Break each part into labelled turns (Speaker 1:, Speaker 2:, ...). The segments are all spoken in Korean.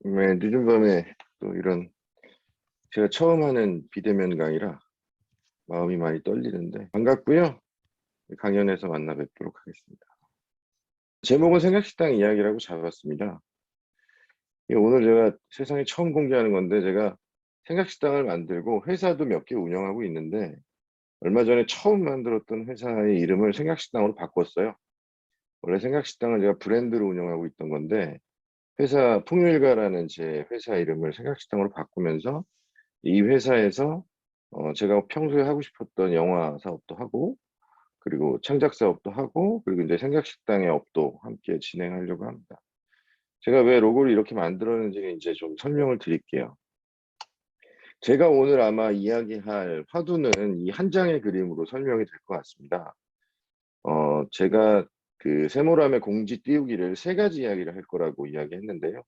Speaker 1: 네, 늦은 밤에 또 이런 제가 처음 하는 비대면 강의라 마음이 많이 떨리는데 반갑고요. 강연에서 만나 뵙도록 하겠습니다. 제목은 생각식당 이야기라고 잡았습니다. 오늘 제가 세상에 처음 공개하는 건데 제가 생각식당을 만들고 회사도 몇 개 운영하고 있는데 얼마 전에 처음 만들었던 회사의 이름을 생각식당으로 바꿨어요. 원래 생각식당은 제가 브랜드로 운영하고 있던 건데 회사 풍요일가라는 제 회사 이름을 생각식당으로 바꾸면서 이 회사에서 제가 평소에 하고 싶었던 영화 사업도 하고 그리고 창작 사업도 하고 그리고 이제 생각식당의 업도 함께 진행하려고 합니다. 제가 왜 로고를 이렇게 만들었는지 이제 좀 설명을 드릴게요. 제가 오늘 아마 이야기할 화두는 이 한 장의 그림으로 설명이 될 것 같습니다. 제가 그 세모람의 공지 띄우기를 세 가지 이야기를 할 거라고 이야기했는데요.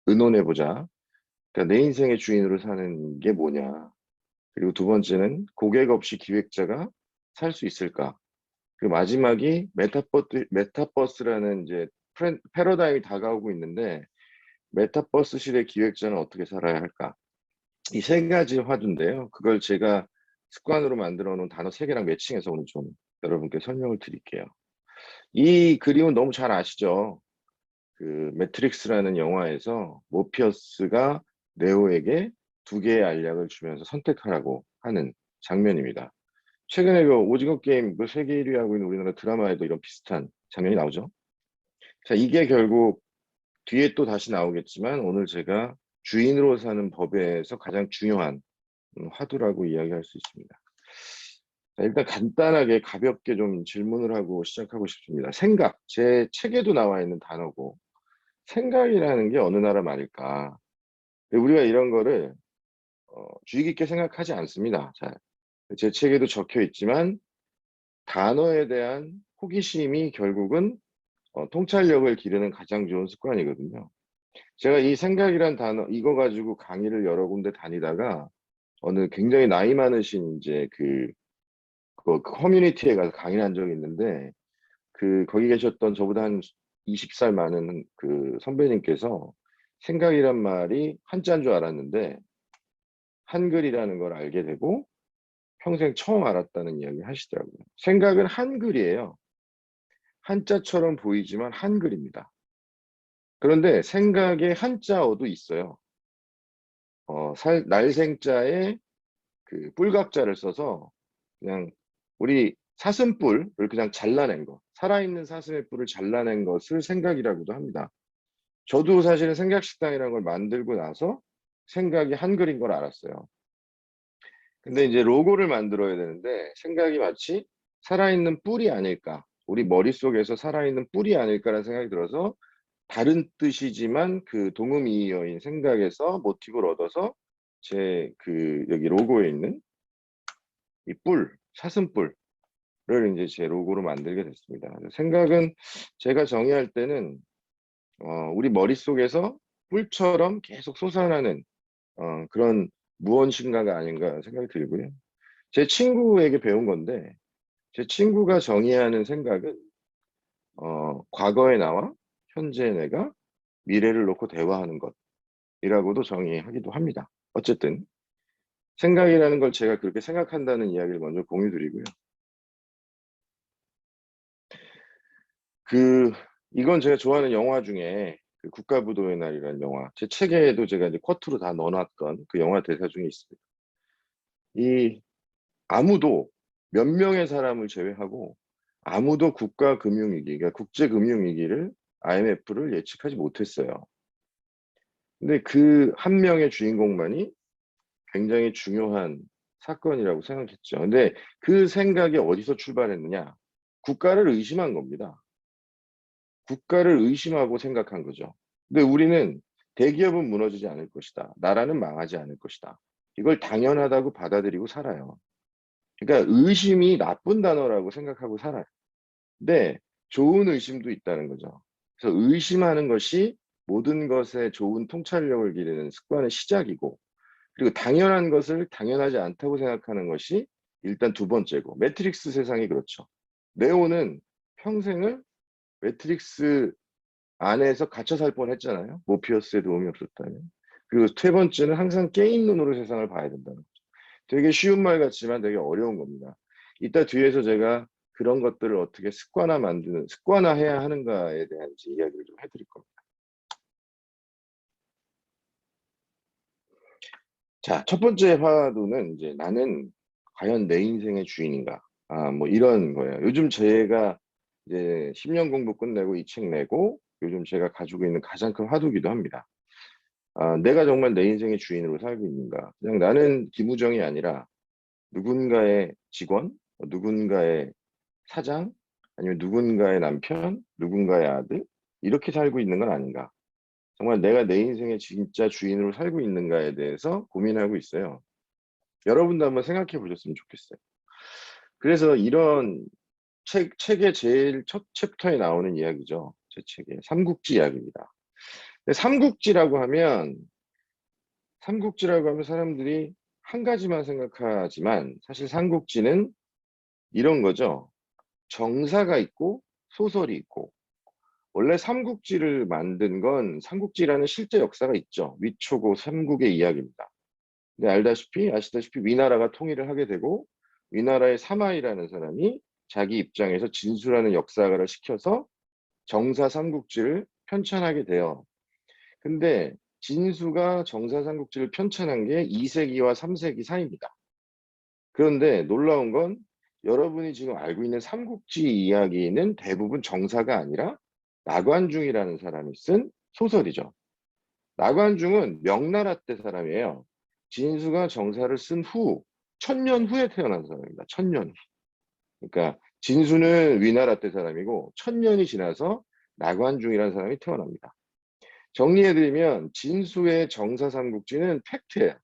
Speaker 1: 의논해보자. 그러니까 내 인생의 주인으로 사는 게 뭐냐. 그리고 두 번째는 고객 없이 기획자가 살 수 있을까? 그 마지막이 메타버스라는 이제 패러다임이 다가오고 있는데 메타버스 시대 기획자는 어떻게 살아야 할까? 이 세 가지 화두인데요. 그걸 제가 습관으로 만들어 놓은 단어 세 개랑 매칭해서 오늘 좀 여러분께 설명을 드릴게요. 이 그림은 너무 잘 아시죠? 그 매트릭스라는 영화에서 모피어스가 네오에게 두 개의 알약을 주면서 선택하라고 하는 장면입니다. 최근에 그 오징어 게임 그 세계 1위 하고 있는 우리나라 드라마에도 이런 비슷한 장면이 나오죠. 자, 이게 결국 뒤에 또 다시 나오겠지만 오늘 제가 주인으로 사는 법에서 가장 중요한 화두라고 이야기할 수 있습니다. 자, 일단 간단하게 가볍게 좀 질문을 하고 시작하고 싶습니다. 생각, 제 책에도 나와 있는 단어고 생각이라는 게 어느 나라 말일까? 우리가 이런 거를 주의 깊게 생각하지 않습니다. 자, 제 책에도 적혀 있지만 단어에 대한 호기심이 결국은 통찰력을 기르는 가장 좋은 습관이거든요. 제가 이 생각이란 단어 이거 가지고 강의를 여러 군데 다니다가 어느 굉장히 나이 많으신 이제 그 커뮤니티에 가서 강의를 한 적이 있는데 그 거기 계셨던 저보다 한 20살 많은 그 선배님께서 생각이란 말이 한자인 줄 알았는데 한글이라는 걸 알게 되고 평생 처음 알았다는 이야기 하시더라고요. 생각은 한글이에요. 한자처럼 보이지만 한글입니다. 그런데 생각에 한자어도 있어요. 날생자에 그 뿔각자를 써서 그냥 우리 사슴뿔을 그냥 잘라낸 거, 살아있는 사슴의 뿔을 잘라낸 것을 생각이라고도 합니다. 저도 사실은 생각식당이라는 걸 만들고 나서 생각이 한글인 걸 알았어요. 근데 이제 로고를 만들어야 되는데 생각이 마치 살아있는 뿔이 아닐까, 우리 머릿속에서 살아있는 뿔이 아닐까라는 생각이 들어서 다른 뜻이지만 그 동음이어인 생각에서 모티브를 얻어서 제 그 여기 로고에 있는 이 뿔, 사슴뿔을 이제 제 로고로 만들게 됐습니다. 생각은 제가 정의할 때는 우리 머릿속에서 뿔처럼 계속 솟아나는 그런 무언신가가 아닌가 생각이 들고요. 제 친구에게 배운 건데 제 친구가 정의하는 생각은 과거의 나와 현재의 내가 미래를 놓고 대화하는 것이라고도 정의하기도 합니다. 어쨌든 생각이라는 걸 제가 그렇게 생각한다는 이야기를 먼저 공유드리고요. 이건 제가 좋아하는 영화 중에 그 국가부도의 날이라는 영화, 제 책에도 제가 이제 쿼트로 다 넣어놨던 그 영화 대사 중에 있습니다. 이 아무도 몇 명의 사람을 제외하고 아무도 국가 금융위기, 그러니까 국제 금융위기를 IMF를 예측하지 못했어요. 근데 그 한 명의 주인공만이 굉장히 중요한 사건이라고 생각했죠. 근데 그 생각이 어디서 출발했느냐? 국가를 의심한 겁니다. 국가를 의심하고 생각한 거죠. 근데 우리는 대기업은 무너지지 않을 것이다. 나라는 망하지 않을 것이다. 이걸 당연하다고 받아들이고 살아요. 그러니까 의심이 나쁜 단어라고 생각하고 살아요. 근데 좋은 의심도 있다는 거죠. 그래서 의심하는 것이 모든 것에 좋은 통찰력을 기르는 습관의 시작이고, 그리고 당연한 것을 당연하지 않다고 생각하는 것이 일단 두 번째고, 매트릭스 세상이 그렇죠. 네오는 평생을 매트릭스 안에서 갇혀 살 뻔했잖아요. 모피어스의 도움이 없었다면. 그리고 세 번째는 항상 깨인 눈으로 세상을 봐야 된다는 거죠. 되게 쉬운 말 같지만 되게 어려운 겁니다. 이따 뒤에서 제가 그런 것들을 어떻게 습관화해야 하는가에 대한 이야기를 좀 해드릴 겁니다. 자, 첫 번째 화두는 이제 나는 과연 내 인생의 주인인가? 뭐 이런 거예요. 요즘 제가 이제 10년 공부 끝내고 이 책 내고 요즘 제가 가지고 있는 가장 큰 화두기도 합니다. 내가 정말 내 인생의 주인으로 살고 있는가? 그냥 나는 김우정이 아니라 누군가의 직원, 누군가의 사장, 아니면 누군가의 남편, 누군가의 아들, 이렇게 살고 있는 건 아닌가? 정말 내가 내 인생의 진짜 주인으로 살고 있는가에 대해서 고민하고 있어요. 여러분도 한번 생각해 보셨으면 좋겠어요. 그래서 이런 책의 제일 첫 챕터에 나오는 이야기죠. 제 책의 삼국지 이야기입니다. 근데 삼국지라고 하면 사람들이 한 가지만 생각하지만 사실 삼국지는 이런 거죠. 정사가 있고 소설이 있고 원래 삼국지를 만든 건 삼국지라는 실제 역사가 있죠. 위초고 삼국의 이야기입니다. 근데 아시다시피 위나라가 통일을 하게 되고 위나라의 사마이라는 사람이 자기 입장에서 진수라는 역사가를 시켜서 정사 삼국지를 편찬하게 돼요. 근데 진수가 정사 삼국지를 편찬한 게 2세기와 3세기 사이입니다. 그런데 놀라운 건 여러분이 지금 알고 있는 삼국지 이야기는 대부분 정사가 아니라 나관중이라는 사람이 쓴 소설이죠. 나관중은 명나라 때 사람이에요. 진수가 정사를 쓴 후, 1000년 후에 태어난 사람입니다. 1000년 후. 그러니까 진수는 위나라 때 사람이고 1000년이 지나서 나관중이라는 사람이 태어납니다. 정리해드리면 진수의 정사 삼국지는 팩트예요.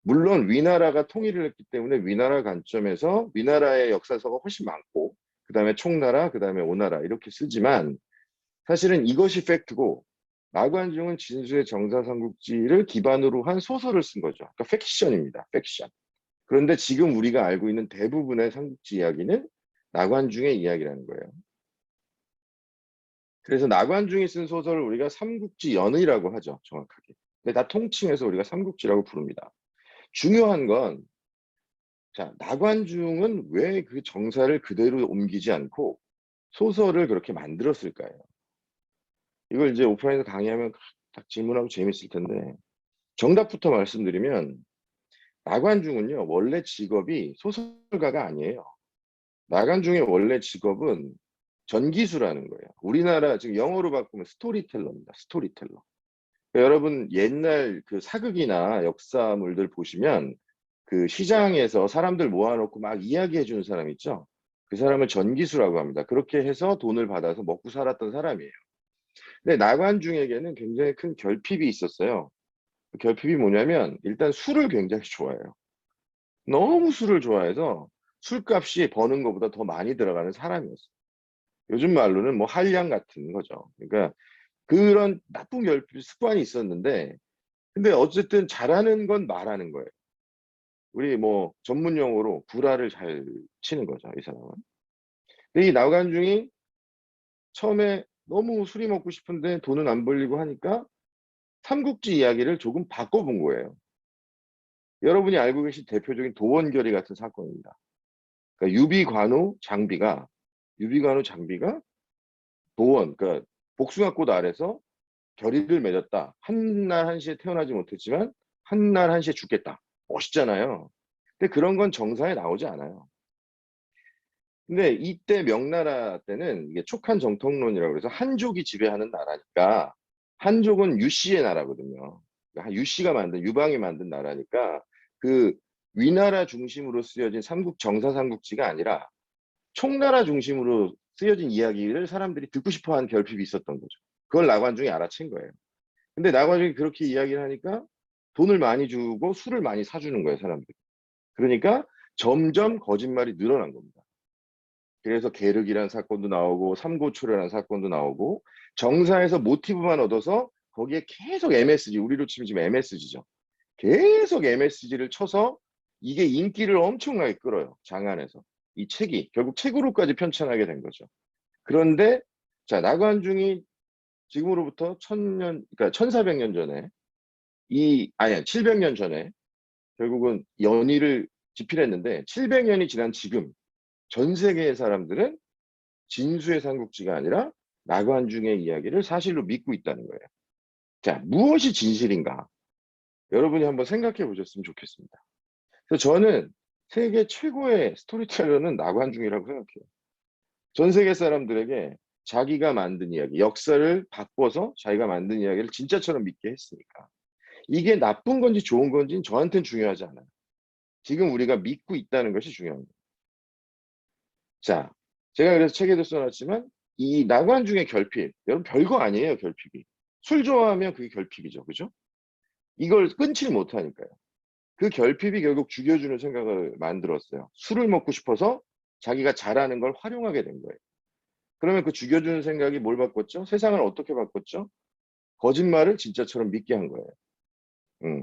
Speaker 1: 물론 위나라가 통일을 했기 때문에 위나라 관점에서 위나라의 역사서가 훨씬 많고 그 다음에 총나라, 그 다음에 오나라 이렇게 쓰지만 사실은 이것이 팩트고 나관중은 진수의 정사삼국지를 기반으로 한 소설을 쓴 거죠. 그러니까 팩션입니다. 팩션. 그런데 지금 우리가 알고 있는 대부분의 삼국지 이야기는 나관중의 이야기라는 거예요. 그래서 나관중이 쓴 소설을 우리가 삼국지 연의라고 하죠. 정확하게. 근데 다 통칭해서 우리가 삼국지라고 부릅니다. 중요한 건 자, 나관중은 왜 그 정사를 그대로 옮기지 않고 소설을 그렇게 만들었을까요? 이걸 이제 오프라인에서 강의하면 딱 질문하고 재밌을 텐데 정답부터 말씀드리면 나관중은요 원래 직업이 소설가가 아니에요. 나관중의 원래 직업은 전기수라는 거예요. 우리나라 지금 영어로 바꾸면 스토리텔러입니다. 스토리텔러. 그러니까 여러분 옛날 그 사극이나 역사물들 보시면 그 시장에서 사람들 모아놓고 막 이야기해 주는 사람 있죠. 그 사람을 전기수라고 합니다. 그렇게 해서 돈을 받아서 먹고 살았던 사람이에요. 근데 나관중에게는 굉장히 큰 결핍이 있었어요. 그 결핍이 뭐냐면 일단 술을 굉장히 좋아해요. 너무 술을 좋아해서 술값이 버는 것보다 더 많이 들어가는 사람이었어요. 요즘 말로는 뭐 한량 같은 거죠. 그러니까 그런 나쁜 결핍 습관이 있었는데 근데 어쨌든 잘하는 건 말하는 거예요. 우리 뭐 전문 용어로 구라를 잘 치는 거죠, 이 사람은. 근데 이 나관중이 처음에 너무 술이 먹고 싶은데 돈은 안 벌리고 하니까 삼국지 이야기를 조금 바꿔본 거예요. 여러분이 알고 계신 대표적인 도원결의 같은 사건입니다. 그러니까 유비관우 장비가 그러니까 복숭아꽃 아래서 결의를 맺었다. 한날 한시에 태어나지 못했지만 한날 한시에 죽겠다. 멋있잖아요. 근데 그런 건 정사에 나오지 않아요. 근데 이때 명나라 때는 이게 촉한 정통론이라고 해서 한족이 지배하는 나라니까 한족은 유씨의 나라거든요. 그러니까 유씨가 만든 유방이 만든 나라니까 그 위나라 중심으로 쓰여진 정사 삼국지가 아니라 총나라 중심으로 쓰여진 이야기를 사람들이 듣고 싶어하는 결핍이 있었던 거죠. 그걸 나관중이 알아챈 거예요. 근데 나관중이 그렇게 이야기를 하니까 돈을 많이 주고 술을 많이 사주는 거예요, 사람들이. 그러니까 점점 거짓말이 늘어난 겁니다. 그래서 계륵이라는 사건도 나오고 삼고초려라는 사건도 나오고 정사에서 모티브만 얻어서 거기에 계속 MSG, 우리로 치면 지금 MSG죠. 계속 MSG를 쳐서 이게 인기를 엄청나게 끌어요. 장안에서. 이 책이 결국 책으로까지 편찬하게 된 거죠. 그런데 자 나관중이 지금으로부터 1000년, 그러니까 1400년 전에, 700년 전에 결국은 연희를 집필했는데 700년이 지난 지금 전 세계의 사람들은 진수의 삼국지가 아니라 나관중의 이야기를 사실로 믿고 있다는 거예요. 자, 무엇이 진실인가? 여러분이 한번 생각해 보셨으면 좋겠습니다. 그래서 저는 세계 최고의 스토리텔러는 나관중이라고 생각해요. 전 세계 사람들에게 자기가 만든 이야기, 역사를 바꿔서 자기가 만든 이야기를 진짜처럼 믿게 했으니까. 이게 나쁜 건지 좋은 건지는 저한테는 중요하지 않아요. 지금 우리가 믿고 있다는 것이 중요한 거예요. 자, 제가 그래서 책에도 써놨지만 이 나관중의 결핍, 여러분 별거 아니에요, 결핍이. 술 좋아하면 그게 결핍이죠, 그죠? 이걸 끊지 못하니까요. 그 결핍이 결국 죽여주는 생각을 만들었어요. 술을 먹고 싶어서 자기가 잘하는 걸 활용하게 된 거예요. 그러면 그 죽여주는 생각이 뭘 바꿨죠? 세상을 어떻게 바꿨죠? 거짓말을 진짜처럼 믿게 한 거예요.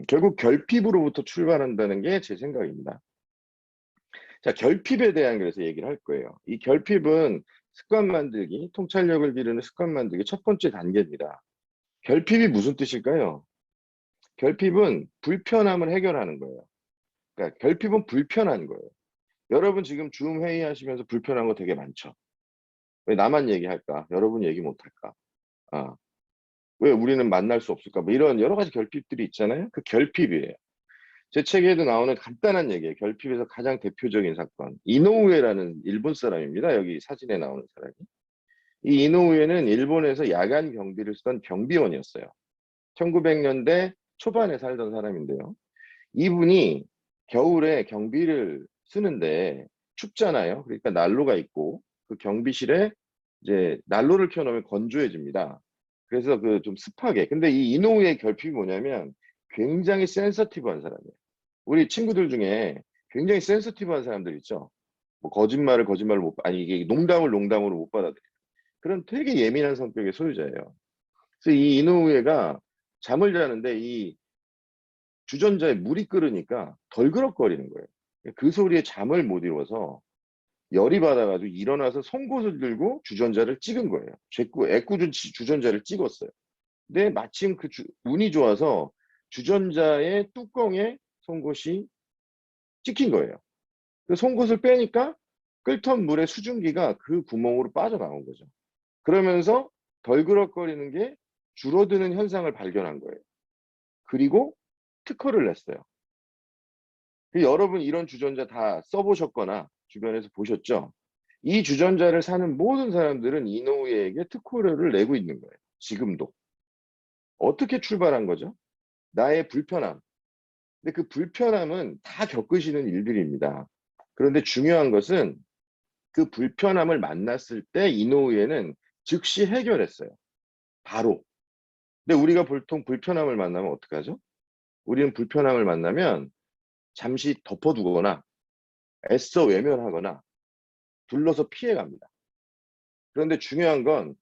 Speaker 1: 결국 결핍으로부터 출발한다는 게 제 생각입니다. 자, 결핍에 대한 그래서 얘기를 할 거예요. 이 결핍은 습관 만들기, 통찰력을 기르는 습관 만들기 첫 번째 단계입니다. 결핍이 무슨 뜻일까요? 결핍은 불편함을 해결하는 거예요. 그러니까 결핍은 불편한 거예요. 여러분 지금 줌 회의 하시면서 불편한 거 되게 많죠. 왜 나만 얘기할까? 여러분 얘기 못할까? 아, 왜 우리는 만날 수 없을까? 뭐 이런 여러 가지 결핍들이 있잖아요. 그 결핍이에요. 제 책에도 나오는 간단한 얘기예요. 결핍에서 가장 대표적인 사건. 이노우에라는 일본 사람입니다. 여기 사진에 나오는 사람이. 이 이노우에는 일본에서 야간 경비를 쓰던 경비원이었어요. 1900년대 초반에 살던 사람인데요. 이분이 겨울에 경비를 쓰는데 춥잖아요. 그러니까 난로가 있고 그 경비실에 이제 난로를 켜놓으면 건조해집니다. 그래서 그 좀 습하게. 근데 이 이노우의 결핍이 뭐냐면 굉장히 센서티브한 사람이에요. 우리 친구들 중에 굉장히 센서티브한 사람들 있죠. 뭐 거짓말을 아니 이게 농담을 농담으로 못 받아들여요. 그런 되게 예민한 성격의 소유자예요. 그래서 이 이노우에가 잠을 자는데 이 주전자에 물이 끓으니까 덜그럭거리는 거예요. 그 소리에 잠을 못 이뤄서 열이 받아가지고 일어나서 송곳을 들고 주전자를 찍은 거예요. 애꿎은 주전자를 찍었어요. 근데 마침 운이 좋아서 주전자의 뚜껑에 송곳이 찍힌 거예요. 그 송곳을 빼니까 끓던 물의 수증기가 그 구멍으로 빠져나온 거죠. 그러면서 덜그럭거리는 게 줄어드는 현상을 발견한 거예요. 그리고 특허를 냈어요. 여러분 이런 주전자 다 써보셨거나 주변에서 보셨죠? 이 주전자를 사는 모든 사람들은 이노우에게 특허료를 내고 있는 거예요. 지금도. 어떻게 출발한 거죠? 나의 불편함. 근데 그 불편함은 다 겪으시는 일들입니다. 그런데 중요한 것은 그 불편함을 만났을 때 이노우에는 즉시 해결했어요. 바로. 근데 우리가 보통 불편함을 만나면 어떡하죠? 우리는 불편함을 만나면 잠시 덮어두거나 애써 외면하거나 둘러서 피해갑니다. 그런데 중요한 건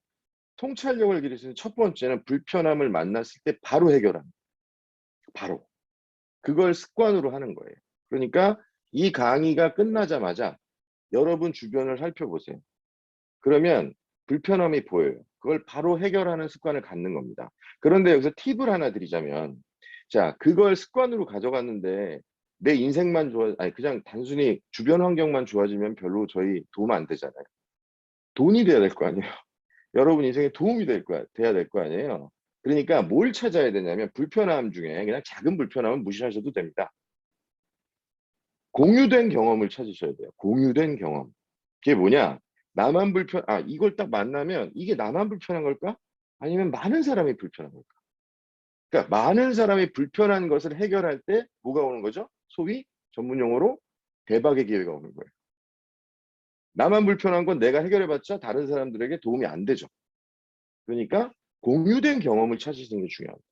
Speaker 1: 통찰력을 기르는 첫 번째는 불편함을 만났을 때 바로 해결합니다. 바로. 그걸 습관으로 하는 거예요. 그러니까 이 강의가 끝나자마자 여러분 주변을 살펴보세요. 그러면 불편함이 보여요. 그걸 바로 해결하는 습관을 갖는 겁니다. 그런데 여기서 팁을 하나 드리자면, 자, 그걸 습관으로 가져갔는데 내 인생만 아니, 그냥 단순히 주변 환경만 좋아지면 별로 저희 도움 안 되잖아요. 돈이 돼야 될 거 아니에요. 여러분 인생에 도움이 돼야 될 거 아니에요. 그러니까 뭘 찾아야 되냐면 불편함 중에 그냥 작은 불편함은 무시하셔도 됩니다. 공유된 경험을 찾으셔야 돼요. 공유된 경험. 그게 뭐냐? 이걸 딱 만나면 이게 나만 불편한 걸까? 아니면 많은 사람이 불편한 걸까? 그러니까 많은 사람이 불편한 것을 해결할 때 뭐가 오는 거죠? 소위 전문 용어로 대박의 기회가 오는 거예요. 나만 불편한 건 내가 해결해봤자 다른 사람들에게 도움이 안 되죠. 그러니까 공유된 경험을 찾으시는 게 중요합니다.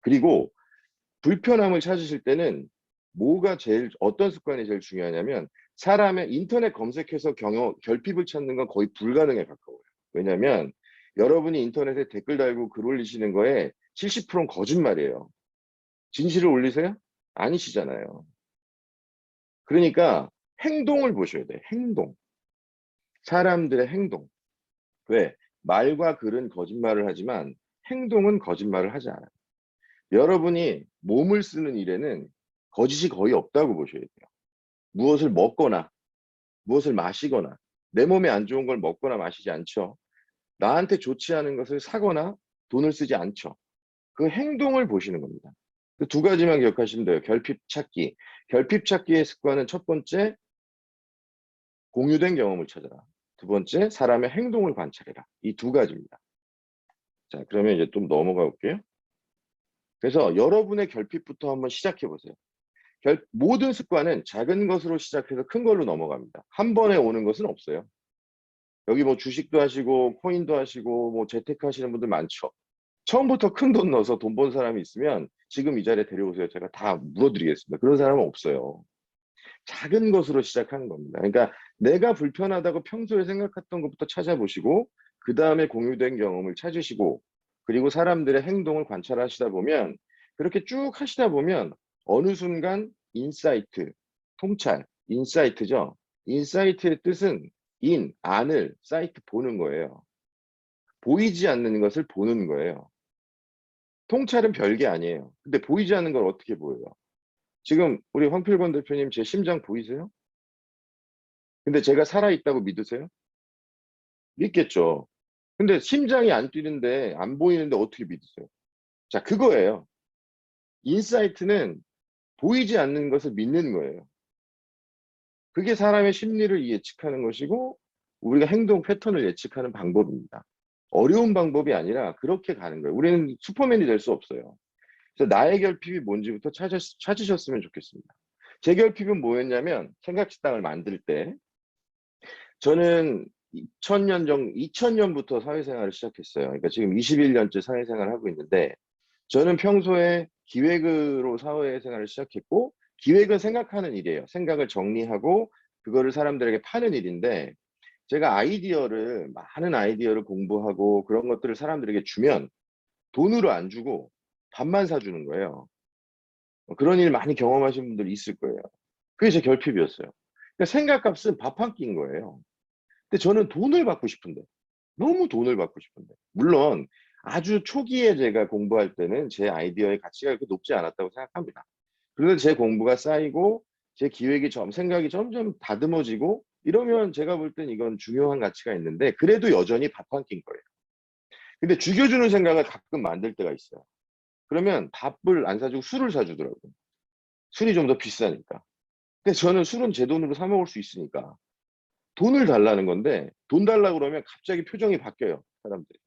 Speaker 1: 그리고 불편함을 찾으실 때는 어떤 습관이 제일 중요하냐면 사람의 인터넷 검색해서 결핍을 찾는 건 거의 불가능에 가까워요. 왜냐하면 여러분이 인터넷에 댓글 달고 글 올리시는 거에 70%는 거짓말이에요. 진실을 올리세요? 아니시잖아요. 그러니까 행동을 보셔야 돼요. 행동. 사람들의 행동. 왜? 말과 글은 거짓말을 하지만 행동은 거짓말을 하지 않아요. 여러분이 몸을 쓰는 일에는 거짓이 거의 없다고 보셔야 돼요. 무엇을 먹거나 무엇을 마시거나 내 몸에 안 좋은 걸 먹거나 마시지 않죠. 나한테 좋지 않은 것을 사거나 돈을 쓰지 않죠. 그 행동을 보시는 겁니다. 그 두 가지만 기억하시면 돼요. 결핍 찾기. 결핍 찾기의 습관은 첫 번째, 공유된 경험을 찾아라. 두 번째, 사람의 행동을 관찰해라. 이 두 가지입니다. 자, 그러면 이제 좀 넘어가 볼게요. 그래서 여러분의 결핍부터 한번 시작해 보세요. 모든 습관은 작은 것으로 시작해서 큰 걸로 넘어갑니다. 한 번에 오는 것은 없어요. 여기 뭐 주식도 하시고 코인도 하시고 뭐 재테크하시는 분들 많죠. 처음부터 큰 돈 넣어서 돈 번 사람이 있으면 지금 이 자리에 데려오세요. 제가 다 물어드리겠습니다. 그런 사람은 없어요. 작은 것으로 시작하는 겁니다. 그러니까 내가 불편하다고 평소에 생각했던 것부터 찾아보시고 그 다음에 공유된 경험을 찾으시고 그리고 사람들의 행동을 관찰하시다 보면 그렇게 쭉 하시다 보면 어느 순간 인사이트, 통찰, 인사이트죠. 인사이트의 뜻은 안을, 사이트 보는 거예요. 보이지 않는 것을 보는 거예요. 통찰은 별게 아니에요. 근데 보이지 않는 걸 어떻게 보여요? 지금 우리 황필권 대표님 제 심장 보이세요? 근데 제가 살아있다고 믿으세요? 믿겠죠. 근데 심장이 안 뛰는데 안 보이는데 어떻게 믿으세요? 자, 그거예요. 인사이트는 보이지 않는 것을 믿는 거예요. 그게 사람의 심리를 예측하는 것이고 우리가 행동 패턴을 예측하는 방법입니다. 어려운 방법이 아니라 그렇게 가는 거예요. 우리는 슈퍼맨이 될 수 없어요. 그래서 나의 결핍이 뭔지부터 찾으셨으면 좋겠습니다. 제 결핍은 뭐였냐면 생각식당을 만들 때 저는 2000년부터 사회생활을 시작했어요. 그러니까 지금 21년째 사회생활을 하고 있는데 저는 평소에 기획으로 사회생활을 시작했고 기획은 생각하는 일이에요. 생각을 정리하고 그거를 사람들에게 파는 일인데 제가 많은 아이디어를 공부하고 그런 것들을 사람들에게 주면 돈으로 안 주고 밥만 사주는 거예요. 그런 일 많이 경험하신 분들 있을 거예요. 그게 제 결핍이었어요. 그러니까 생각값은 밥 한 끼인 거예요. 근데 저는 돈을 받고 싶은데, 너무 돈을 받고 싶은데. 물론 아주 초기에 제가 공부할 때는 제 아이디어의 가치가 그렇게 높지 않았다고 생각합니다. 그런데 제 공부가 쌓이고 제 생각이 점점 다듬어지고 이러면 제가 볼 땐 이건 중요한 가치가 있는데 그래도 여전히 밥 한 끼인 거예요. 근데 죽여주는 생각을 가끔 만들 때가 있어요. 그러면 밥을 안 사주고 술을 사주더라고요. 술이 좀 더 비싸니까. 근데 저는 술은 제 돈으로 사 먹을 수 있으니까 돈을 달라는 건데 돈 달라고 그러면 갑자기 표정이 바뀌어요. 사람들이.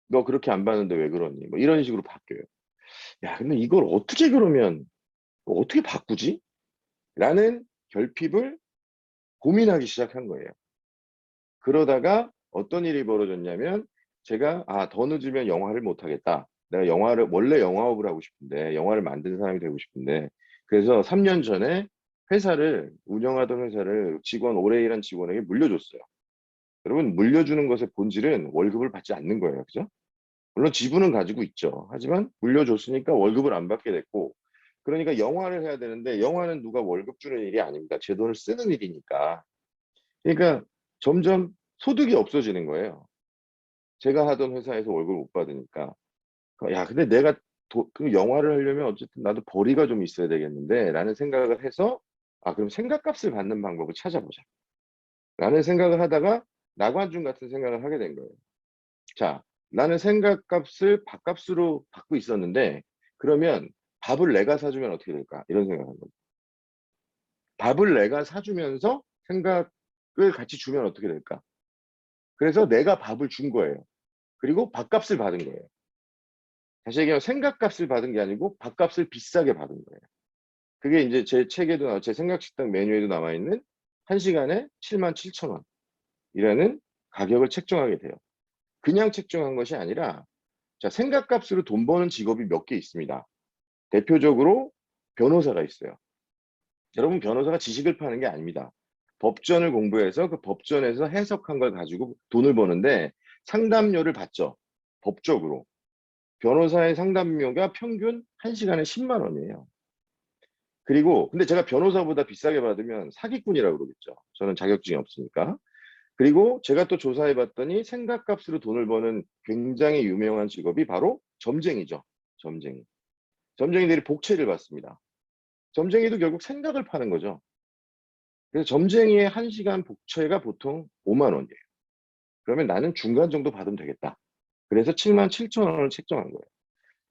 Speaker 1: 너 그렇게 안 받는데 왜 그러니? 뭐 이런 식으로 바뀌어요. 야, 근데 이걸 어떻게 그러면 어떻게 바꾸지? 라는 결핍을 고민하기 시작한 거예요. 그러다가 어떤 일이 벌어졌냐면 제가 더 늦으면 영화를 못 하겠다. 내가 원래 영화업을 하고 싶은데 영화를 만드는 사람이 되고 싶은데 그래서 3년 전에 운영하던 회사를 오래 일한 직원에게 물려줬어요. 여러분, 물려주는 것의 본질은 월급을 받지 않는 거예요. 그죠? 물론 지분은 가지고 있죠. 하지만 물려줬으니까 월급을 안 받게 됐고 그러니까 영화를 해야 되는데 영화는 누가 월급 주는 일이 아닙니다. 제 돈을 쓰는 일이니까. 그러니까 점점 소득이 없어지는 거예요. 제가 하던 회사에서 월급을 못 받으니까. 야, 근데 내가 그 영화를 하려면 어쨌든 나도 벌이가 좀 있어야 되겠는데 라는 생각을 해서 그럼 생각값을 받는 방법을 찾아보자. 라는 생각을 하다가 나관중 같은 생각을 하게 된 거예요. 자, 나는 생각값을 밥값으로 받고 있었는데 그러면 밥을 내가 사주면 어떻게 될까? 이런 생각을 한 거예요. 밥을 내가 사주면서 생각을 같이 주면 어떻게 될까? 그래서 내가 밥을 준 거예요. 그리고 밥값을 받은 거예요. 다시 얘기하면 생각값을 받은 게 아니고 밥값을 비싸게 받은 거예요. 그게 이제 제 생각식당 메뉴에도 남아있는 1시간에 77,000원이라는 가격을 책정하게 돼요. 그냥 책정한 것이 아니라 자, 생각값으로 돈 버는 직업이 몇 개 있습니다. 대표적으로 변호사가 있어요. 여러분, 변호사가 지식을 파는 게 아닙니다. 법전을 공부해서 그 법전에서 해석한 걸 가지고 돈을 버는데 상담료를 받죠. 법적으로. 변호사의 상담료가 평균 1시간에 10만 원이에요. 그리고 근데 제가 변호사보다 비싸게 받으면 사기꾼이라고 그러겠죠. 저는 자격증이 없으니까. 그리고 제가 또 조사해 봤더니 생각값으로 돈을 버는 굉장히 유명한 직업이 바로 점쟁이죠. 점쟁이. 점쟁이들이 복채를 받습니다. 점쟁이도 결국 생각을 파는 거죠. 그래서 점쟁이의 1시간 복채가 보통 5만 원이에요. 그러면 나는 중간 정도 받으면 되겠다. 그래서 7만 7천 원을 책정한 거예요.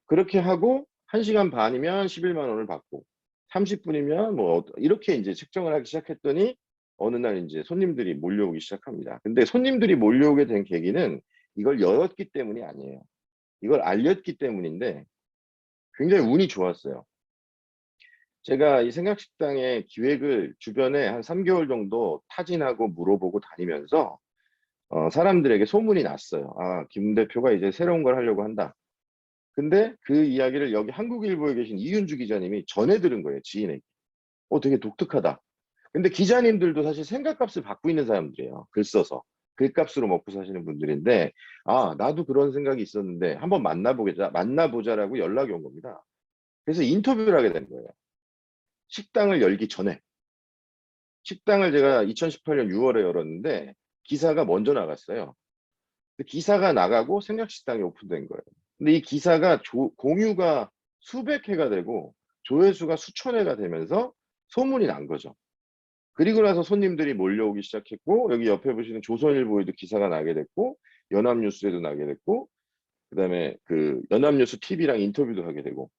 Speaker 1: 그렇게 하고 1시간 반이면 11만 원을 받고 30분이면 뭐 이렇게 이제 책정을 하기 시작했더니 어느 날 이제 손님들이 몰려오기 시작합니다. 근데 손님들이 몰려오게 된 계기는 이걸 열었기 때문이 아니에요. 이걸 알렸기 때문인데 굉장히 운이 좋았어요. 제가 이 생각식당의 기획을 주변에 한 3개월 정도 타진하고 물어보고 다니면서 사람들에게 소문이 났어요. 아, 김 대표가 이제 새로운 걸 하려고 한다. 근데 그 이야기를 여기 한국일보에 계신 이윤주 기자님이 전해 들은 거예요, 지인에게. 되게 독특하다. 근데 기자님들도 사실 생각값을 받고 있는 사람들이에요. 글 써서. 글값으로 먹고 사시는 분들인데, 아, 나도 그런 생각이 있었는데 한번 만나보자라고 연락이 온 겁니다. 그래서 인터뷰를 하게 된 거예요. 식당을 열기 전에. 식당을 제가 2018년 6월에 열었는데 기사가 먼저 나갔어요. 기사가 나가고 생각식당이 오픈된 거예요. 근데 이 기사가 공유가 수백 회가 되고 조회수가 수천 회가 되면서 소문이 난 거죠. 그리고 나서 손님들이 몰려오기 시작했고 여기 옆에 보시는 조선일보에도 기사가 나게 됐고 연합뉴스에도 나게 됐고 그다음에 그 연합뉴스 TV랑 인터뷰도 하게 되고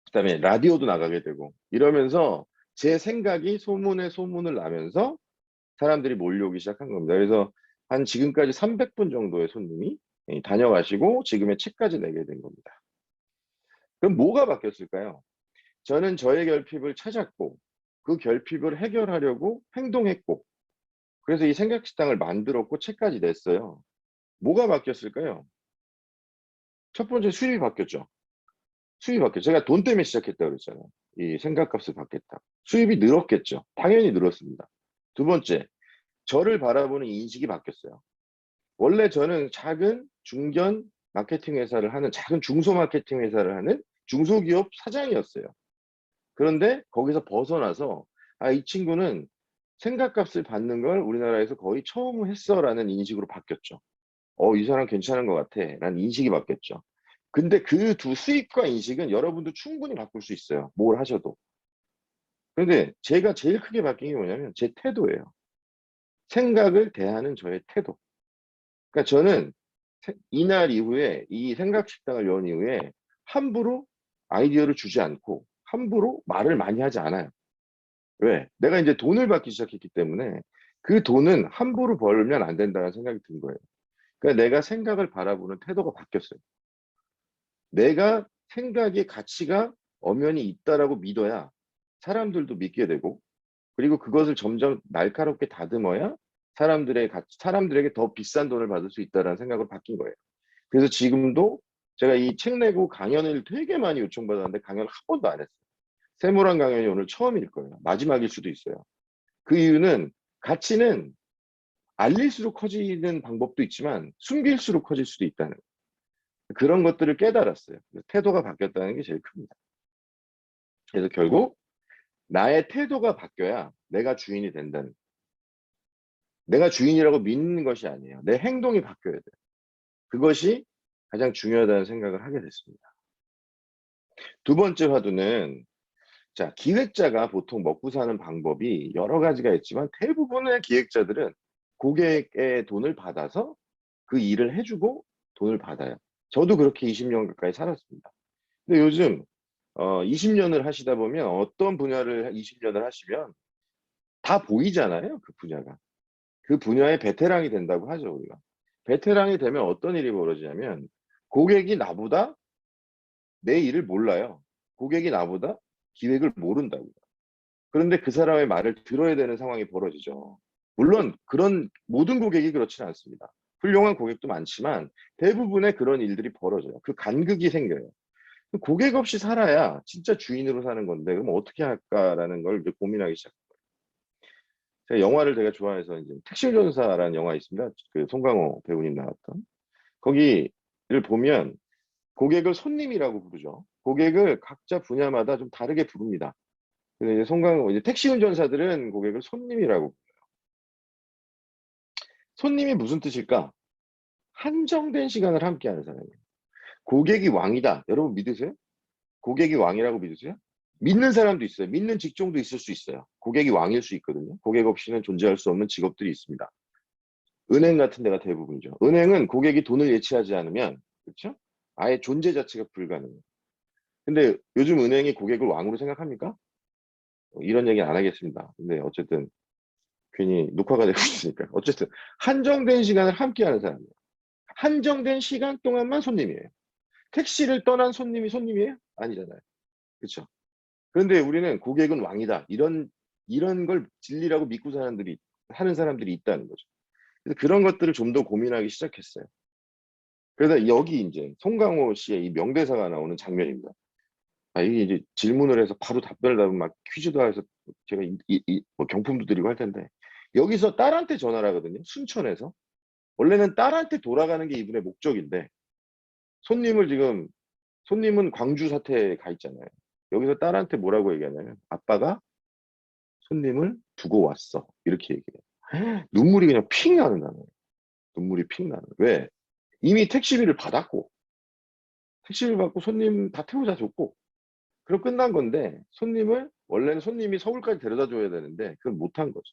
Speaker 1: 그다음에 라디오도 나가게 되고 이러면서 제 생각이 소문에 소문을 나면서 사람들이 몰려오기 시작한 겁니다. 그래서 한 지금까지 300분 정도의 손님이 다녀가시고 지금의 책까지 내게 된 겁니다. 그럼 뭐가 바뀌었을까요? 저는 저의 결핍을 찾았고 그 결핍을 해결하려고 행동했고 그래서 이 생각식당을 만들었고 책까지 냈어요. 뭐가 바뀌었을까요? 첫 번째 수입이 바뀌었죠. 수입이 바뀌었죠. 제가 돈 때문에 시작했다고 그랬잖아요. 이 생각값을 받겠다. 수입이 늘었겠죠. 당연히 늘었습니다. 두 번째, 저를 바라보는 인식이 바뀌었어요. 원래 저는 작은 중견 마케팅 회사를 하는 작은 중소 마케팅 회사를 하는 중소기업 사장이었어요. 그런데 거기서 벗어나서 아, 이 친구는 생각값을 받는 걸 우리나라에서 거의 처음 했어라는 인식으로 바뀌었죠. 이 사람 괜찮은 것 같아 라는 인식이 바뀌었죠. 근데 그 두 수입과 인식은 여러분도 충분히 바꿀 수 있어요. 뭘 하셔도. 그런데 제가 제일 크게 바뀐 게 뭐냐면 제 태도예요. 생각을 대하는 저의 태도. 그러니까 저는 이날 이후에 이 생각식당을 연 이후에 함부로 아이디어를 주지 않고 함부로 말을 많이 하지 않아요. 왜? 내가 이제 돈을 받기 시작했기 때문에 그 돈은 함부로 벌면 안 된다는 생각이 든 거예요. 그러니까 내가 생각을 바라보는 태도가 바뀌었어요. 내가 생각의 가치가 엄연히 있다라고 믿어야 사람들도 믿게 되고 그리고 그것을 점점 날카롭게 다듬어야 사람들에게 더 비싼 돈을 받을 수 있다라는 생각으로 바뀐 거예요. 그래서 지금도 제가 이 책 내고 강연을 되게 많이 요청받았는데 강연을 한 번도 안 했어요. 세모란 강연이 오늘 처음일 거예요. 마지막일 수도 있어요. 그 이유는 가치는 알릴수록 커지는 방법도 있지만 숨길수록 커질 수도 있다는 그런 것들을 깨달았어요. 태도가 바뀌었다는 게 제일 큽니다. 그래서 결국 나의 태도가 바뀌어야 내가 주인이 된다는 내가 주인이라고 믿는 것이 아니에요. 내 행동이 바뀌어야 돼요. 그것이 가장 중요하다는 생각을 하게 됐습니다. 두 번째 화두는 자, 기획자가 보통 먹고 사는 방법이 여러 가지가 있지만 대부분의 기획자들은 고객의 돈을 받아서 그 일을 해주고 돈을 받아요. 저도 그렇게 20년 가까이 살았습니다. 근데 요즘 20년을 하시다 보면 어떤 분야를 20년을 하시면 다 보이잖아요. 그 분야가. 그 분야의 베테랑이 된다고 하죠, 우리가. 베테랑이 되면 어떤 일이 벌어지냐면 고객이 나보다 내 일을 몰라요. 고객이 나보다 기획을 모른다고요. 그런데 그 사람의 말을 들어야 되는 상황이 벌어지죠. 물론 그런 모든 고객이 그렇지는 않습니다. 훌륭한 고객도 많지만 대부분의 그런 일들이 벌어져요. 그 간극이 생겨요. 고객 없이 살아야 진짜 주인으로 사는 건데 그럼 어떻게 할까라는 걸 이제 고민하기 시작해요. 제가 영화를 되게 좋아해서 이제 택시운전사라는 영화 있습니다. 그 송강호 배우님 나왔던 거기를 보면 고객을 손님이라고 부르죠. 고객을 각자 분야마다 좀 다르게 부릅니다. 근데 이제 택시 운전사들은 고객을 손님이라고. 손님이 무슨 뜻일까? 한정된 시간을 함께하는 사람이에요. 고객이 왕이다. 여러분 믿으세요? 고객이 왕이라고 믿으세요? 믿는 사람도 있어요. 믿는 직종도 있을 수 있어요. 고객이 왕일 수 있거든요. 고객 없이는 존재할 수 없는 직업들이 있습니다. 은행 같은 데가 대부분이죠. 은행은 고객이 돈을 예치하지 않으면, 그렇죠? 아예 존재 자체가 불가능해요. 근데 요즘 은행이 고객을 왕으로 생각합니까? 이런 얘기는 안 하겠습니다. 근데 어쨌든 괜히 녹화가 되고 있으니까. 어쨌든 한정된 시간을 함께하는 사람이에요. 한정된 시간 동안만 손님이에요. 택시를 떠난 손님이 손님이에요? 아니잖아요. 그렇죠? 그런데 우리는 고객은 왕이다. 이런 걸 진리라고 믿고 하는 사람들이 있다는 거죠. 그래서 그런 것들을 좀 더 고민하기 시작했어요. 그래서 여기 이제 송강호 씨의 이 명대사가 나오는 장면입니다. 아, 이게 이제 질문을 해서 바로 답변을 하면 막 퀴즈도 해서 제가 뭐 경품도 드리고 할 텐데, 여기서 딸한테 전화를 하거든요. 순천에서. 원래는 딸한테 돌아가는 게 이분의 목적인데, 손님을 지금, 손님은 광주 사태에 가 있잖아요. 여기서 딸한테 뭐라고 얘기하냐면, 아빠가 손님을 두고 왔어. 이렇게 얘기해요. 눈물이 그냥 픽 나는 거예요. 눈물이 픽 나는. 왜? 이미 택시비를 받았고, 택시비를 받고 손님 다 태우자 줬고, 그럼 끝난 건데, 원래는 손님이 서울까지 데려다 줘야 되는데, 그걸 못한 거죠.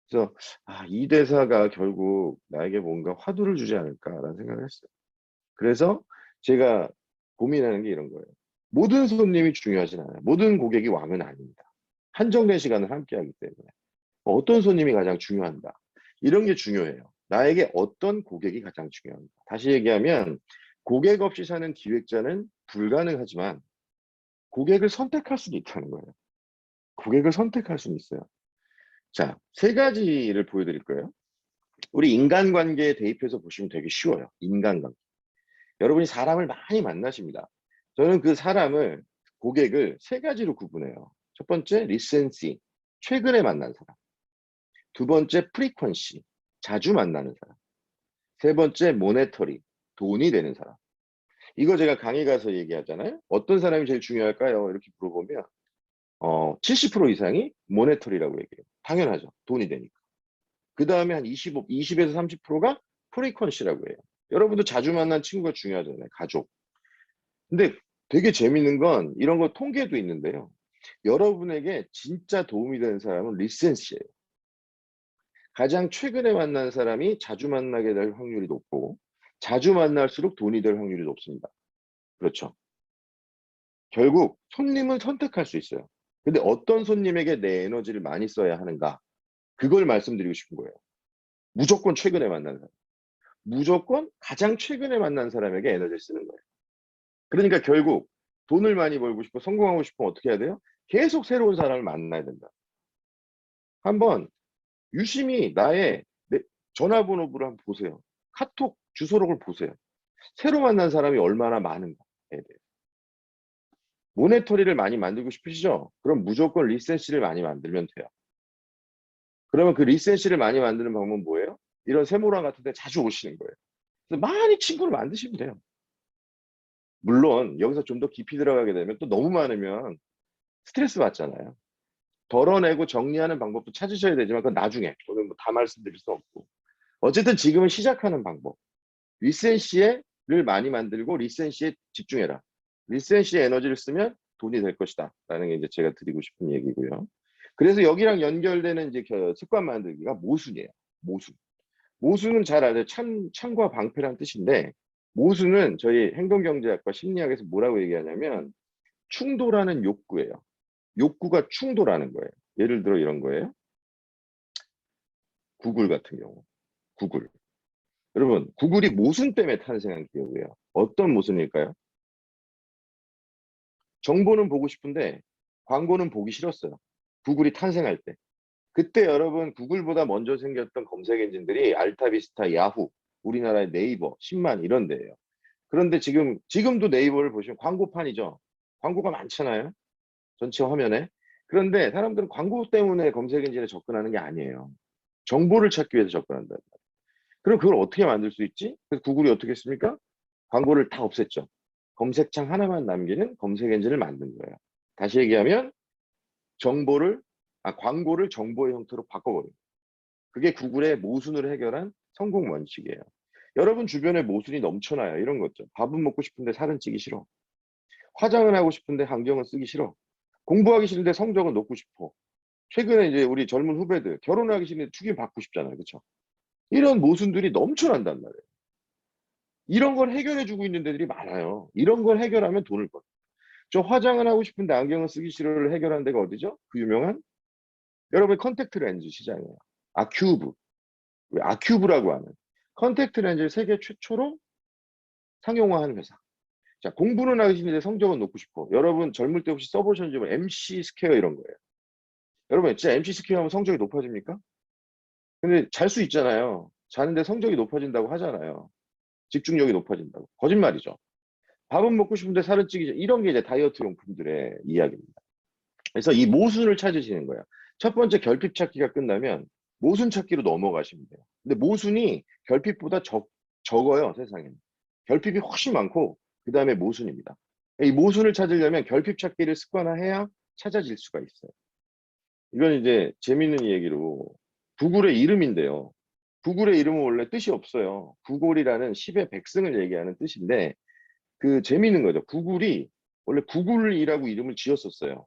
Speaker 1: 그래서, 아, 이 대사가 결국 나에게 뭔가 화두를 주지 않을까라는 생각을 했어요. 그래서 제가 고민하는 게 이런 거예요. 모든 손님이 중요하진 않아요. 모든 고객이 왕은 아닙니다. 한정된 시간을 함께 하기 때문에. 어떤 손님이 가장 중요한가? 이런 게 중요해요. 나에게 어떤 고객이 가장 중요한가? 다시 얘기하면, 고객 없이 사는 기획자는 불가능하지만, 고객을 선택할 수도 있다는 거예요. 고객을 선택할 수는 있어요. 자, 세 가지를 보여드릴 거예요. 우리 인간관계에 대입해서 보시면 되게 쉬워요. 인간관계. 여러분이 사람을 많이 만나십니다. 저는 그 고객을 세 가지로 구분해요. 첫 번째, 리센시, 최근에 만난 사람. 두 번째, 프리퀀시, 자주 만나는 사람. 세 번째, 모네터리, 돈이 되는 사람. 이거 제가 강의 가서 얘기하잖아요. 어떤 사람이 제일 중요할까요? 이렇게 물어보면 70% 이상이 모네터리라고 얘기해요. 당연하죠. 돈이 되니까. 그 다음에 한 20에서 30%가 프리퀀시라고 해요. 여러분도 자주 만난 친구가 중요하잖아요. 가족. 근데 되게 재밌는 건 이런 거 통계도 있는데요. 여러분에게 진짜 도움이 되는 사람은 리센시예요. 가장 최근에 만난 사람이 자주 만나게 될 확률이 높고, 자주 만날수록 돈이 될 확률이 높습니다. 그렇죠. 결국 손님은 선택할 수 있어요. 근데 어떤 손님에게 내 에너지를 많이 써야 하는가? 그걸 말씀드리고 싶은 거예요. 무조건 최근에 만난 사람. 무조건 가장 최근에 만난 사람에게 에너지를 쓰는 거예요. 그러니까 결국 돈을 많이 벌고 싶고 성공하고 싶으면 어떻게 해야 돼요? 계속 새로운 사람을 만나야 된다. 한번 유심히 내 전화번호부를 한번 보세요. 카톡 주소록을 보세요. 새로 만난 사람이 얼마나 많은가에 대해. 모네터리를 많이 만들고 싶으시죠? 그럼 무조건 리센시를 많이 만들면 돼요. 그러면 그 리센시를 많이 만드는 방법은 뭐예요? 이런 세모랑 같은 데 자주 오시는 거예요. 그래서 많이 친구를 만드시면 돼요. 물론 여기서 좀 더 깊이 들어가게 되면 또 너무 많으면 스트레스 받잖아요. 덜어내고 정리하는 방법도 찾으셔야 되지만 그건 나중에 오늘 뭐 다 말씀드릴 수 없고, 어쨌든 지금은 시작하는 방법, 리센시를 많이 만들고 리센시에 집중해라. 리센시에 에너지를 쓰면 돈이 될 것이다 라는 게 이제 제가 드리고 싶은 얘기고요. 그래서 여기랑 연결되는 이제 그 습관 만들기가 모순이에요. 모순. 모순은 잘 알아요. 참과 방패란 뜻인데, 모순은 저희 행동경제학과 심리학에서 뭐라고 얘기하냐면 충돌하는 욕구예요. 욕구가 충돌하는 거예요. 예를 들어 이런 거예요. 구글 같은 경우. 구글. 여러분, 구글이 모순 때문에 탄생한 기업이에요. 어떤 모순일까요? 정보는 보고 싶은데 광고는 보기 싫었어요. 구글이 탄생할 때. 그때 여러분 구글보다 먼저 생겼던 검색 엔진들이 알타비스타, 야후, 우리나라의 네이버, 10만 이런 데예요. 그런데 지금도 네이버를 보시면 광고판이죠. 광고가 많잖아요. 전체 화면에. 그런데 사람들은 광고 때문에 검색 엔진에 접근하는 게 아니에요. 정보를 찾기 위해서 접근한다. 그럼 그걸 어떻게 만들 수 있지? 그래서 구글이 어떻게 했습니까? 광고를 다 없앴죠. 검색창 하나만 남기는 검색 엔진을 만든 거예요. 다시 얘기하면 광고를 정보의 형태로 바꿔버려요. 그게 구글의 모순을 해결한 성공 원칙이에요. 여러분 주변에 모순이 넘쳐나요. 이런 거죠. 밥은 먹고 싶은데 살은 찌기 싫어. 화장을 하고 싶은데 안경은 쓰기 싫어. 공부하기 싫은데 성적은 높고 싶어. 최근에 이제 우리 젊은 후배들 결혼하기 싫은데 축인 받고 싶잖아요. 그렇죠? 이런 모순들이 넘쳐난단 말이에요. 이런 걸 해결해주고 있는 데들이 많아요. 이런 걸 해결하면 돈을 벌어요. 저 화장을 하고 싶은데 안경을 쓰기 싫어를 해결한 데가 어디죠? 그 유명한 여러분의 컨택트 렌즈 시장이에요. 아큐브. 왜 아큐브라고 하는 컨택트 렌즈를 세계 최초로 상용화한 회사. 자, 공부는 하기 싫은데 성적은 높고 싶어. 여러분 젊을 때 혹시 써보셨는지 모르겠어요. MC 스퀘어 이런 거예요. 여러분 진짜 MC 스퀘어 하면 성적이 높아집니까? 근데 잘 수 있잖아요. 자는데 성적이 높아진다고 하잖아요. 집중력이 높아진다고. 거짓말이죠. 밥은 먹고 싶은데 살은 찌기 이런 게 이제 다이어트 용품들의 이야기입니다. 그래서 이 모순을 찾으시는 거예요. 첫 번째 결핍 찾기가 끝나면 모순 찾기로 넘어가시면 돼요. 근데 모순이 결핍보다 적어요, 세상에는. 결핍이 훨씬 많고, 그 다음에 모순입니다. 이 모순을 찾으려면 결핍 찾기를 습관화해야 찾아질 수가 있어요. 이건 이제 재밌는 얘기로 구글의 이름인데요. 구글의 이름은 원래 뜻이 없어요. 구글이라는 10의 백승을 얘기하는 뜻인데, 그 재밌는 거죠. 구글이 원래 구글이라고 이름을 지었었어요.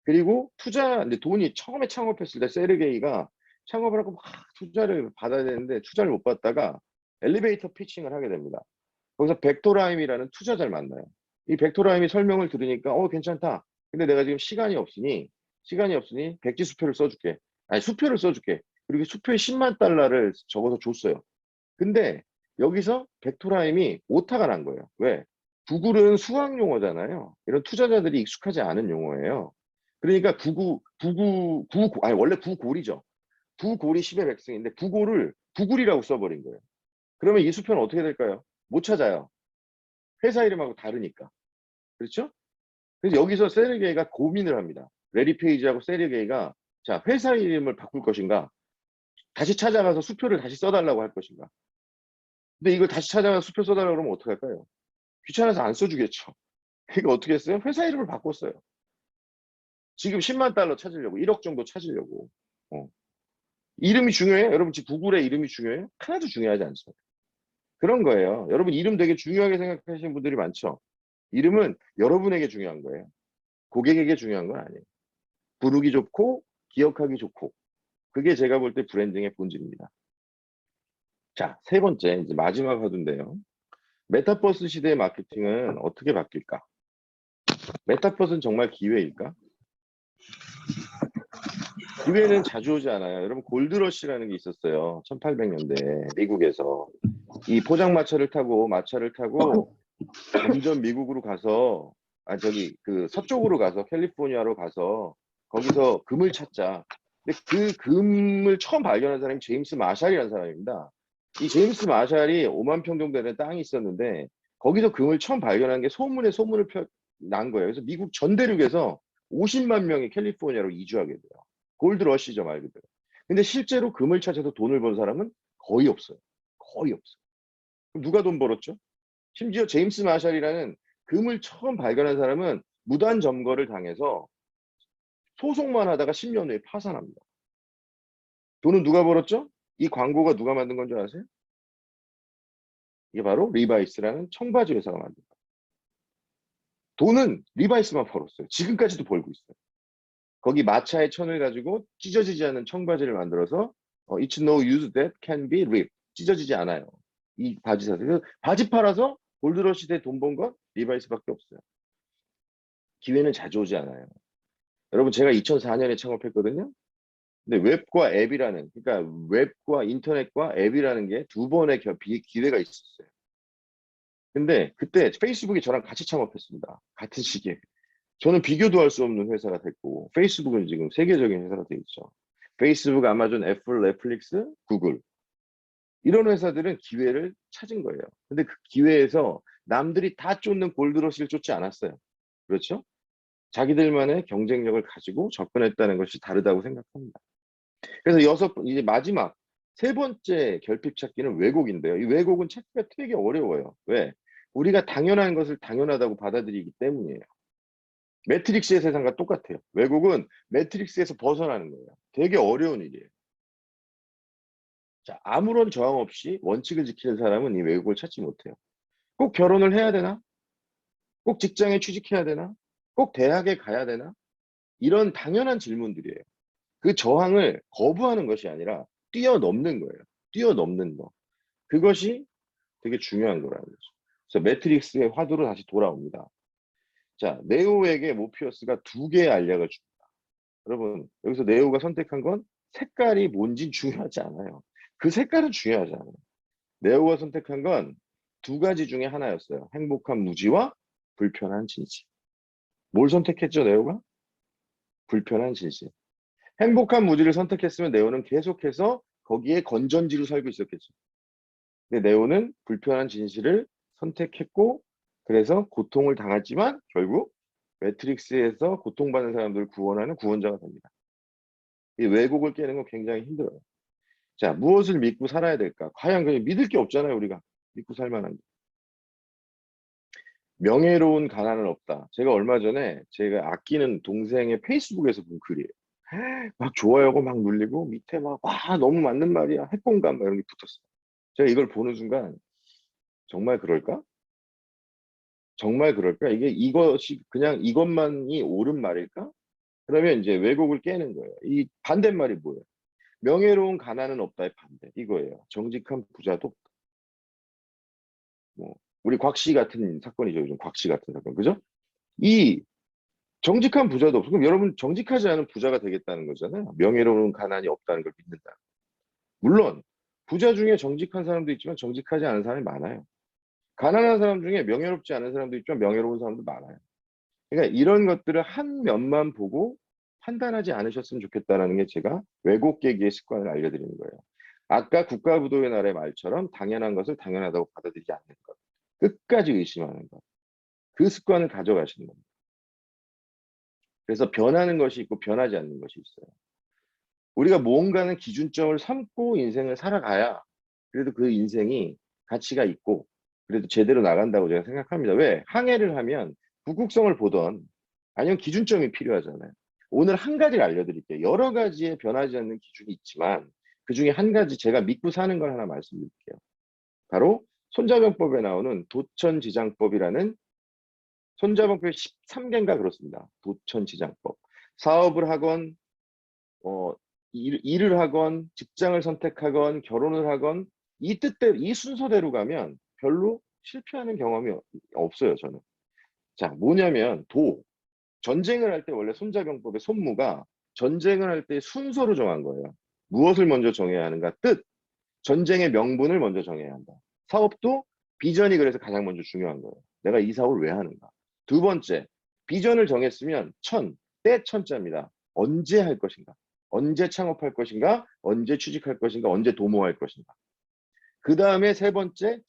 Speaker 1: 그리고 근데 돈이 처음에 창업했을 때 세르게이가 창업을 하고 막 투자를 받아야 되는데 투자를 못 받다가 엘리베이터 피칭을 하게 됩니다. 거기서 벡토라임이라는 투자자를 만나요. 이 벡토라임이 설명을 들으니까 괜찮다. 근데 내가 지금 시간이 없으니 백지 수표를 써줄게. 아니 수표를 써줄게. 그리고 수표에 10만 달러를 적어서 줬어요. 근데 여기서 벡토라임이 오타가 난 거예요. 왜? 구글은 수학 용어잖아요. 이런 투자자들이 익숙하지 않은 용어예요. 그러니까 아니 원래 구골이죠. 구골이 10의 백승인데 구골을 구글이라고 써버린 거예요. 그러면 이 수표는 어떻게 될까요? 못 찾아요. 회사 이름하고 다르니까. 그렇죠? 그래서 여기서 세르게이가 고민을 합니다. 레리 페이지하고 세르게이가 자, 회사 이름을 바꿀 것인가? 다시 찾아가서 수표를 다시 써달라고 할 것인가? 근데 이걸 다시 찾아가서 수표 써달라고 그러면 어떡할까요? 귀찮아서 안 써주겠죠. 그러니까 어떻게 했어요? 회사 이름을 바꿨어요. 지금 10만 달러 찾으려고, 1억 정도 찾으려고. 어. 이름이 중요해요? 여러분 지금 구글의 이름이 중요해요? 하나도 중요하지 않습니다. 그런 거예요. 여러분 이름 되게 중요하게 생각하시는 분들이 많죠. 이름은 여러분에게 중요한 거예요. 고객에게 중요한 건 아니에요. 부르기 좋고 기억하기 좋고 그게 제가 볼 때 브랜딩의 본질입니다. 자, 세 번째 이제 마지막 화두인데요. 메타버스 시대의 마케팅은 어떻게 바뀔까? 메타버스는 정말 기회일까? 기회는 자주 오지 않아요. 여러분 골드러시라는 게 있었어요. 1800년대 미국에서 이 포장마차를 타고 점점 미국으로 가서 저기 그 서쪽으로 가서 캘리포니아로 가서 거기서 금을 찾자. 근데 그 금을 처음 발견한 사람이 제임스 마샬이라는 사람입니다. 이 제임스 마샬이 5만 평 정도 되는 땅이 있었는데 거기서 금을 처음 발견한 게 소문에 소문을 난 거예요. 그래서 미국 전 대륙에서 50만 명이 캘리포니아로 이주하게 돼요. 골드러시죠 말 그대로. 근데 실제로 금을 찾아서 돈을 번 사람은 거의 없어요. 거의 없어요. 그럼 누가 돈 벌었죠? 심지어 제임스 마샬이라는 금을 처음 발견한 사람은 무단 점거를 당해서 소송만 하다가 10년 후에 파산합니다. 돈은 누가 벌었죠? 이 광고가 누가 만든 건 줄 아세요? 이게 바로 리바이스라는 청바지 회사가 만든 거예요. 돈은 리바이스만 벌었어요. 지금까지도 벌고 있어요. 거기 마차의 천을 가지고 찢어지지 않는 청바지를 만들어서 It's no use that can be ripped. 찢어지지 않아요. 이 바지 사세요. 바지 팔아서 골드러시 때 돈 번 건 리바이스밖에 없어요. 기회는 자주 오지 않아요. 여러분 제가 2004년에 창업했거든요. 근데 웹과 앱이라는 그러니까 웹과 인터넷과 앱이라는 게 두 번의 기회가 있었어요. 근데 그때 페이스북이 저랑 같이 창업했습니다. 같은 시기에. 저는 비교도 할 수 없는 회사가 됐고 페이스북은 지금 세계적인 회사가 되어 있죠. 페이스북, 아마존, 애플, 넷플릭스, 구글 이런 회사들은 기회를 찾은 거예요. 근데 그 기회에서 남들이 다 쫓는 골드러시를 쫓지 않았어요. 그렇죠? 자기들만의 경쟁력을 가지고 접근했다는 것이 다르다고 생각합니다. 그래서 이제 마지막 세 번째 결핍 찾기는 왜곡인데요. 이 왜곡은 찾기가 되게 어려워요. 왜? 우리가 당연한 것을 당연하다고 받아들이기 때문이에요. 매트릭스의 세상과 똑같아요. 왜곡은 매트릭스에서 벗어나는 거예요. 되게 어려운 일이에요. 자, 아무런 저항 없이 원칙을 지키는 사람은 이 외국을 찾지 못해요. 꼭 결혼을 해야 되나? 꼭 직장에 취직해야 되나? 꼭 대학에 가야 되나? 이런 당연한 질문들이에요. 그 저항을 거부하는 것이 아니라 뛰어넘는 거예요. 뛰어넘는 거. 그것이 되게 중요한 거라는 거죠. 그래서 매트릭스의 화두로 다시 돌아옵니다. 자, 네오에게 모피어스가 두 개의 알약을 줍니다. 여러분, 여기서 네오가 선택한 건 색깔이 뭔진 중요하지 않아요. 그 색깔은 중요하지 않아요. 네오가 선택한 건 두 가지 중에 하나였어요. 행복한 무지와 불편한 진실. 뭘 선택했죠, 네오가? 불편한 진실. 행복한 무지를 선택했으면 네오는 계속해서 거기에 건전지로 살고 있었겠죠. 근데 네오는 불편한 진실을 선택했고, 그래서 고통을 당했지만 결국 매트릭스에서 고통받는 사람들을 구원하는 구원자가 됩니다. 이 왜곡을 깨는 건 굉장히 힘들어요. 자, 무엇을 믿고 살아야 될까? 과연 그냥 믿을 게 없잖아요, 우리가. 믿고 살 만한 게. 명예로운 가난은 없다. 제가 얼마 전에 제가 아끼는 동생의 페이스북에서 본 글이에요. 막 좋아요고 막 눌리고 밑에 막, 와, 너무 맞는 말이야. 핵공감 막 이런 게 붙었어요. 제가 이걸 보는 순간, 정말 그럴까? 정말 그럴까? 이게 이것이 그냥 이것만이 옳은 말일까? 그러면 이제 왜곡을 깨는 거예요. 이 반대말이 뭐예요? 명예로운 가난은 없다의 반대. 이거예요. 정직한 부자도 없다. 뭐, 우리 곽씨 같은 사건이죠. 요즘 곽씨 같은 사건. 그죠? 이 정직한 부자도 없어. 그럼 여러분 정직하지 않은 부자가 되겠다는 거잖아요. 명예로운 가난이 없다는 걸 믿는다. 물론 부자 중에 정직한 사람도 있지만 정직하지 않은 사람이 많아요. 가난한 사람 중에 명예롭지 않은 사람도 있지만 명예로운 사람도 많아요. 그러니까 이런 것들을 한 면만 보고 판단하지 않으셨으면 좋겠다는 게 제가 왜곡 계기의 습관을 알려드리는 거예요. 아까 국가부도의 나라의 말처럼 당연한 것을 당연하다고 받아들이지 않는 것. 끝까지 의심하는 것. 그 습관을 가져가시는 겁니다. 그래서 변하는 것이 있고 변하지 않는 것이 있어요. 우리가 무언가는 기준점을 삼고 인생을 살아가야 그래도 그 인생이 가치가 있고 그래도 제대로 나간다고 제가 생각합니다. 왜? 항해를 하면 북극성을 보던 아니면 기준점이 필요하잖아요. 오늘 한 가지를 알려드릴게요. 여러 가지의 변하지 않는 기준이 있지만 그 중에 한 가지 제가 믿고 사는 걸 하나 말씀드릴게요. 바로 손자병법에 나오는 도천지장법이라는 손자병법의 13개인가 그렇습니다. 도천지장법. 사업을 하건 일을 하건 직장을 선택하건 결혼을 하건 이 뜻대로 이 순서대로 가면 별로 실패하는 경험이 없어요, 저는. 자, 뭐냐면 전쟁을 할 때 원래 손자병법의 손무가 전쟁을 할 때 순서로 정한 거예요. 무엇을 먼저 정해야 하는가? 뜻. 전쟁의 명분을 먼저 정해야 한다. 사업도 비전이 그래서 가장 먼저 중요한 거예요. 내가 이 사업을 왜 하는가? 두 번째, 비전을 정했으면 때 천자입니다. 언제 할 것인가? 언제 창업할 것인가? 언제 취직할 것인가? 언제 도모할 것인가? 그 다음에 세 번째,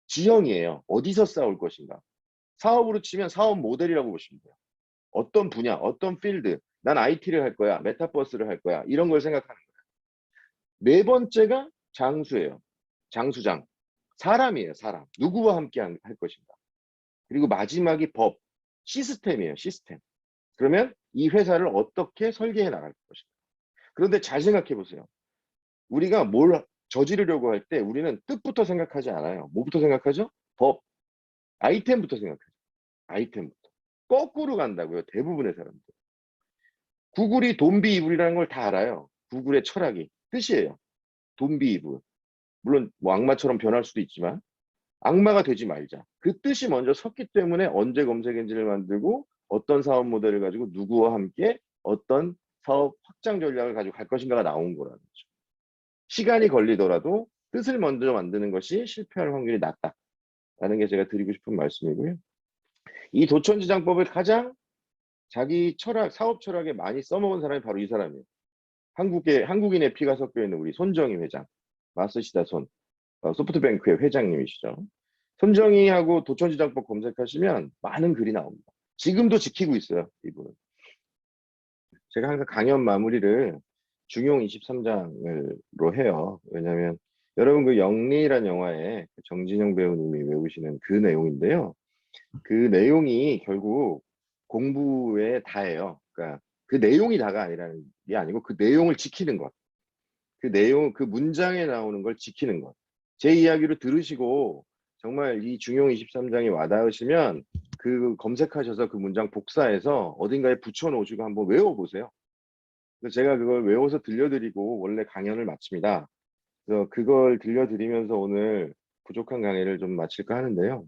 Speaker 1: 지형이에요. 어디서 싸울 것인가? 사업으로 치면 사업 모델이라고 보시면 돼요. 어떤 분야, 어떤 필드, 난 IT를 할 거야, 메타버스를 할 거야, 이런 걸 생각하는 거예요. 네 번째가 장수예요. 장수장. 사람이에요, 사람. 누구와 함께 할 것인가. 그리고 마지막이 법, 시스템이에요, 시스템. 그러면 이 회사를 어떻게 설계해 나갈 것인가. 그런데 잘 생각해 보세요. 우리가 뭘 저지르려고 할 때 우리는 뜻부터 생각하지 않아요. 뭐부터 생각하죠? 법, 아이템부터 생각하죠. 아이템부터. 거꾸로 간다고요, 대부분의 사람들. 구글이 돈비이불이라는 걸 다 알아요. 구글의 철학이. 뜻이에요. 돈비이불. 물론 뭐 악마처럼 변할 수도 있지만 악마가 되지 말자. 그 뜻이 먼저 섰기 때문에 언제 검색 엔진을 만들고 어떤 사업 모델을 가지고 누구와 함께 어떤 사업 확장 전략을 가지고 갈 것인가가 나온 거라는 거죠. 시간이 걸리더라도 뜻을 먼저 만드는 것이 실패할 확률이 낮다라는 게 제가 드리고 싶은 말씀이고요. 이 도천지장법을 가장 자기 철학, 사업 철학에 많이 써먹은 사람이 바로 이 사람이에요. 한국인의 피가 섞여 있는 우리 손정희 회장, 마스시다 소프트뱅크의 회장님이시죠. 손정희하고 도천지장법 검색하시면 많은 글이 나옵니다. 지금도 지키고 있어요, 이분은. 제가 항상 강연 마무리를 중용 23장으로 해요. 왜냐하면 여러분 그 영리란 영화에 정진영 배우님이 외우시는 그 내용인데요. 그 내용이 결국 공부에 다예요. 그러니까 그 내용이 다가 아니라는 게 아니고 그 내용을 지키는 것. 그 내용, 그 문장에 나오는 걸 지키는 것. 제 이야기로 들으시고 정말 이 중용 23장이 와닿으시면 그 검색하셔서 그 문장 복사해서 어딘가에 붙여놓으시고 한번 외워보세요. 그래서 제가 그걸 외워서 들려드리고 원래 강연을 마칩니다. 그래서 그걸 들려드리면서 오늘 부족한 강의를 좀 마칠까 하는데요.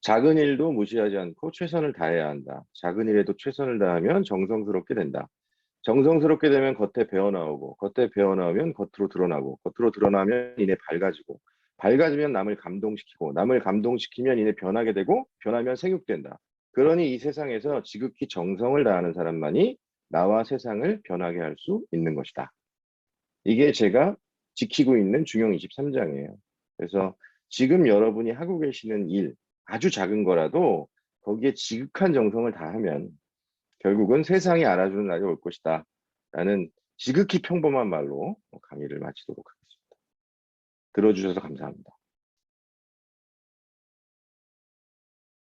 Speaker 1: 작은 일도 무시하지 않고 최선을 다해야 한다. 작은 일에도 최선을 다하면 정성스럽게 된다. 정성스럽게 되면 겉에 배어나오고, 겉에 배어나오면 겉으로 드러나고, 겉으로 드러나면 이내 밝아지고, 밝아지면 남을 감동시키고, 남을 감동시키면 이내 변하게 되고, 변하면 생육된다. 그러니 이 세상에서 지극히 정성을 다하는 사람만이 나와 세상을 변하게 할 수 있는 것이다. 이게 제가 지키고 있는 중용 23장이에요. 그래서 지금 여러분이 하고 계시는 일, 아주 작은 거라도 거기에 지극한 정성을 다하면 결국은 세상이 알아주는 날이 올 것이다. 라는 지극히 평범한 말로 강의를 마치도록 하겠습니다. 들어주셔서 감사합니다.